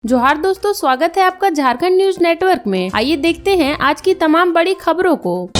जोहार दोस्तों, स्वागत है आपका झारखंड न्यूज नेटवर्क में। आइए देखते हैं आज की तमाम बड़ी खबरों को।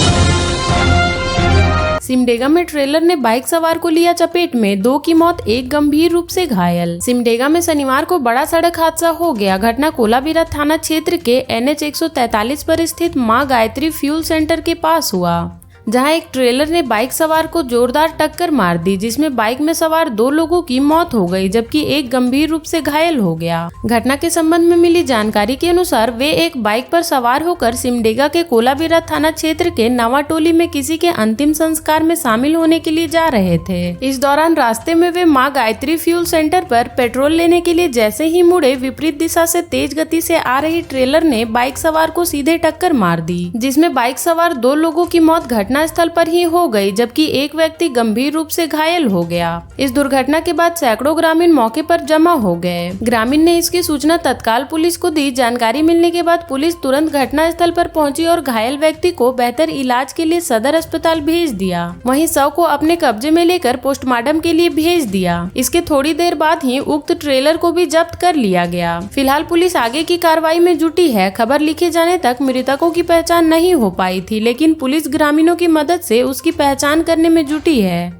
सिमडेगा में ट्रेलर ने बाइक सवार को लिया चपेट में, 2 की मौत, 1 गंभीर रूप से घायल। सिमडेगा में शनिवार को बड़ा सड़क हादसा हो गया। घटना कोलाबीरा थाना क्षेत्र के NH 143 पर स्थित मां गायत्री फ्यूल सेंटर के पास हुआ, जहां एक ट्रेलर ने बाइक सवार को जोरदार टक्कर मार दी, जिसमें बाइक में सवार 2 लोगों की मौत हो गई, जबकि 1 गंभीर रूप से घायल हो गया। घटना के संबंध में मिली जानकारी के अनुसार वे एक बाइक पर सवार होकर सिमडेगा के कोलाबीरा थाना क्षेत्र के नवा टोली में किसी के अंतिम संस्कार में शामिल होने के लिए जा रहे थे। इस दौरान रास्ते में वे मां गायत्री फ्यूल सेंटर पर पेट्रोल लेने के लिए जैसे ही मुड़े, विपरीत दिशा से तेज गति से आ रही ट्रेलर ने बाइक सवार को सीधे टक्कर मार दी, जिसमें बाइक सवार 2 लोगों की मौत घटना स्थल पर ही हो गई, जबकि एक व्यक्ति गंभीर रूप से घायल हो गया। इस दुर्घटना के बाद सैकड़ों ग्रामीण मौके पर जमा हो गए। ग्रामीण ने इसकी सूचना तत्काल पुलिस को दी। जानकारी मिलने के बाद पुलिस तुरंत घटना स्थल पर पहुंची और घायल व्यक्ति को बेहतर इलाज के लिए सदर अस्पताल भेज दिया। वहीं शव को अपने कब्जे में लेकर पोस्टमार्टम के लिए भेज दिया। इसके थोड़ी देर बाद ही उक्त ट्रेलर को भी जब्त कर लिया गया। फिलहाल पुलिस आगे की कार्रवाई में जुटी है। खबर लिखे जाने तक मृतकों की पहचान नहीं हो पाई थी, लेकिन पुलिस ग्रामीणों की मदद से उसकी पहचान करने में जुटी है।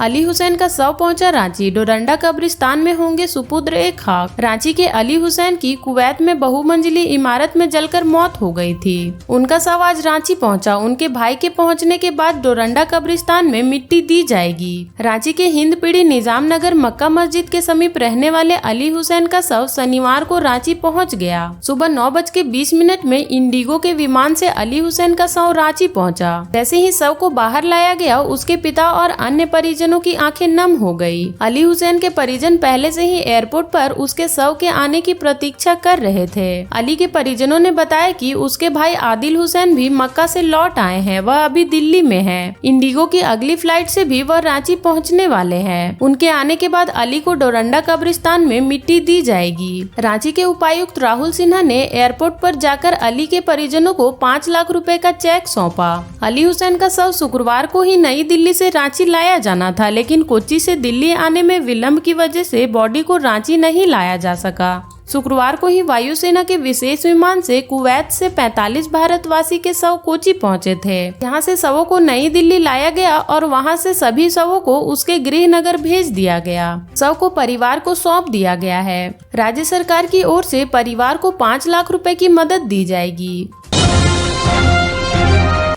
अली हुसैन का शव पहुंचा रांची। डोरंडा कब्रिस्तान में होंगे सुपुत्र एक खाक। रांची के अली हुसैन की कुवैत में बहुमंजिली इमारत में जलकर मौत हो गई थी। उनका शव आज रांची पहुंचा। उनके भाई के पहुंचने के बाद डोरंडा कब्रिस्तान में मिट्टी दी जाएगी। रांची के हिंदपीढ़ी निजाम नगर मक्का मस्जिद के समीप रहने वाले अली हुसैन का शव शनिवार को रांची पहुँच गया। सुबह 9:20 में इंडिगो के विमान से अली हुसैन का शव रांची पहुँचा। जैसे ही शव को बाहर लाया गया, उसके पिता और अन्य परिजनों की आंखें नम हो गई। अली हुसैन के परिजन पहले से ही एयरपोर्ट पर उसके शव के आने की प्रतीक्षा कर रहे थे। अली के परिजनों ने बताया कि उसके भाई आदिल हुसैन भी मक्का से लौट आए हैं। वह अभी दिल्ली में है। इंडिगो की अगली फ्लाइट से भी वह रांची पहुंचने वाले हैं। उनके आने के बाद अली को डोरंडा कब्रिस्तान में मिट्टी दी जाएगी। रांची के उपायुक्त राहुल सिन्हा ने एयरपोर्ट पर जाकर अली के परिजनों को 5 लाख रुपए का चेक सौंपा। अली हुसैन का शव शुक्रवार को ही नई दिल्ली से रांची लाया जाना था, लेकिन कोच्चि से दिल्ली आने में विलंब की वजह से बॉडी को रांची नहीं लाया जा सका। शुक्रवार को ही वायुसेना के विशेष विमान से कुवैत से 45 भारतवासी के शव कोच्चि पहुंचे थे। यहाँ से शवों को नई दिल्ली लाया गया और वहां से सभी शवों को उसके गृह नगर भेज दिया गया। शव को परिवार को सौंप दिया गया है। राज्य सरकार की ओर से परिवार को 5 लाख रुपए की मदद दी जाएगी।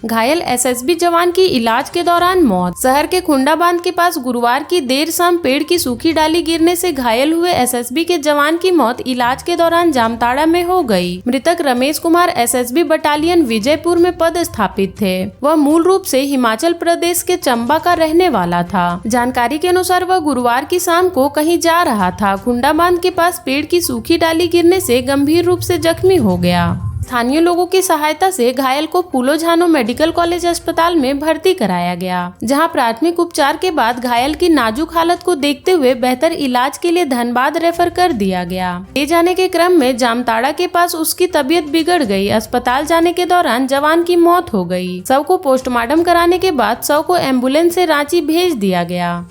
घायल SSB जवान की इलाज के दौरान मौत। शहर के खुंडा बांध के पास गुरुवार की देर शाम पेड़ की सूखी डाली गिरने से घायल हुए SSB के जवान की मौत इलाज के दौरान जामताड़ा में हो गई। मृतक रमेश कुमार SSB बटालियन विजयपुर में पदस्थापित थे। वह मूल रूप से हिमाचल प्रदेश के चंबा का रहने वाला था। जानकारी के अनुसार वह गुरुवार की शाम को कहीं जा रहा था। खुंडा बांध के पास पेड़ की सूखी डाली गिरने से गंभीर रूप से जख्मी हो गया। स्थानीय लोगों की सहायता से घायल को फूलो झानो मेडिकल कॉलेज अस्पताल में भर्ती कराया गया, जहां प्राथमिक उपचार के बाद घायल की नाजुक हालत को देखते हुए बेहतर इलाज के लिए धनबाद रेफर कर दिया गया। ले जाने के क्रम में जामताड़ा के पास उसकी तबीयत बिगड़ गई। अस्पताल जाने के दौरान जवान की मौत हो गई। शव को पोस्टमार्टम कराने के बाद शव को एम्बुलेंस से रांची भेज दिया गया।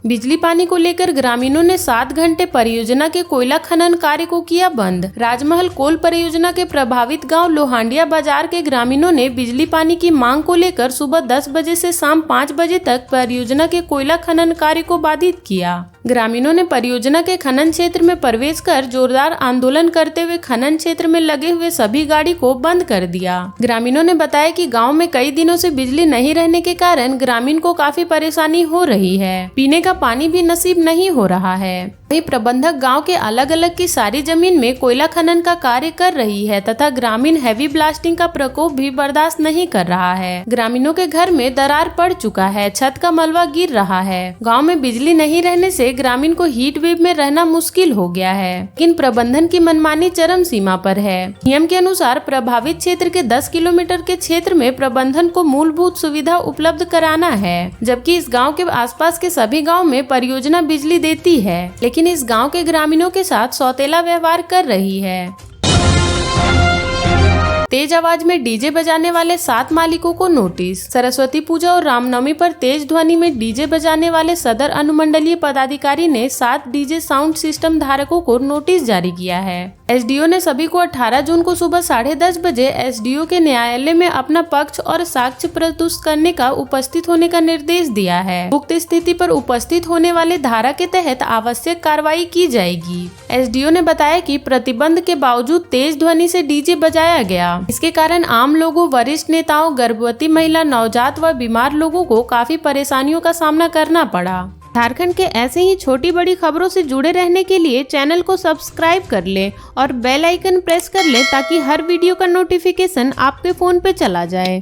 बिजली पानी को लेकर ग्रामीणों ने 7 घंटे परियोजना के कोयला खनन कार्य को किया बंद। राजमहल कोल परियोजना के प्रभावित गांव लोहांडिया बाजार के ग्रामीणों ने बिजली पानी की मांग को लेकर सुबह 10 बजे से शाम 5 बजे तक परियोजना के कोयला खनन कार्य को बाधित किया। ग्रामीणों ने परियोजना के खनन क्षेत्र में प्रवेश कर जोरदार आंदोलन करते हुए खनन क्षेत्र में लगे हुए सभी गाड़ी को बंद कर दिया। ग्रामीणों ने बताया कि गांव में कई दिनों से बिजली नहीं रहने के कारण ग्रामीण को काफी परेशानी हो रही है। पीने का पानी भी नसीब नहीं हो रहा है। वहीं प्रबंधक गांव के अलग अलग की सारी जमीन में कोयला खनन का कार्य कर रही है तथा ग्रामीण हैवी ब्लास्टिंग का प्रकोप भी बर्दाश्त नहीं कर रहा है। ग्रामीणों के घर में दरार पड़ चुका है। छत का मलबा गिर रहा है। गांव में बिजली नहीं रहने से ग्रामीण को हीट वेव में रहना मुश्किल हो गया है, लेकिन प्रबंधन की मनमानी चरम सीमा पर है। नियम के अनुसार प्रभावित क्षेत्र के 10 किलोमीटर के क्षेत्र में प्रबंधन को मूलभूत सुविधा उपलब्ध कराना है, जबकि इस गाँव के आसपास के सभी गाँव में परियोजना बिजली देती है, लेकिन इस गांव के ग्रामीणों के साथ सौतेला व्यवहार कर रही है। तेज आवाज में डीजे बजाने वाले 7 मालिकों को नोटिस। सरस्वती पूजा और रामनवमी पर तेज ध्वनि में डीजे बजाने वाले सदर अनुमंडलीय पदाधिकारी ने 7 डीजे साउंड सिस्टम धारकों को नोटिस जारी किया है। एसडीओ ने सभी को 18 जून को सुबह 10:30 बजे एसडीओ के न्यायालय में अपना पक्ष और साक्ष्य प्रस्तुत करने का उपस्थित होने का निर्देश दिया है। उक्त स्थिति पर उपस्थित होने वाले धारा के तहत आवश्यक कार्रवाई की जाएगी। एसडीओ ने बताया कि प्रतिबंध के बावजूद तेज ध्वनि से डीजे बजाया गया। इसके कारण आम लोगों, वरिष्ठ नेताओं, गर्भवती महिला, नवजात व बीमार लोगों को काफी परेशानियों का सामना करना पड़ा। झारखंड के ऐसे ही छोटी बड़ी खबरों से जुड़े रहने के लिए चैनल को सब्सक्राइब कर लें और बेल आइकन प्रेस कर लें ताकि हर वीडियो का नोटिफिकेशन आपके फोन पे चला जाए।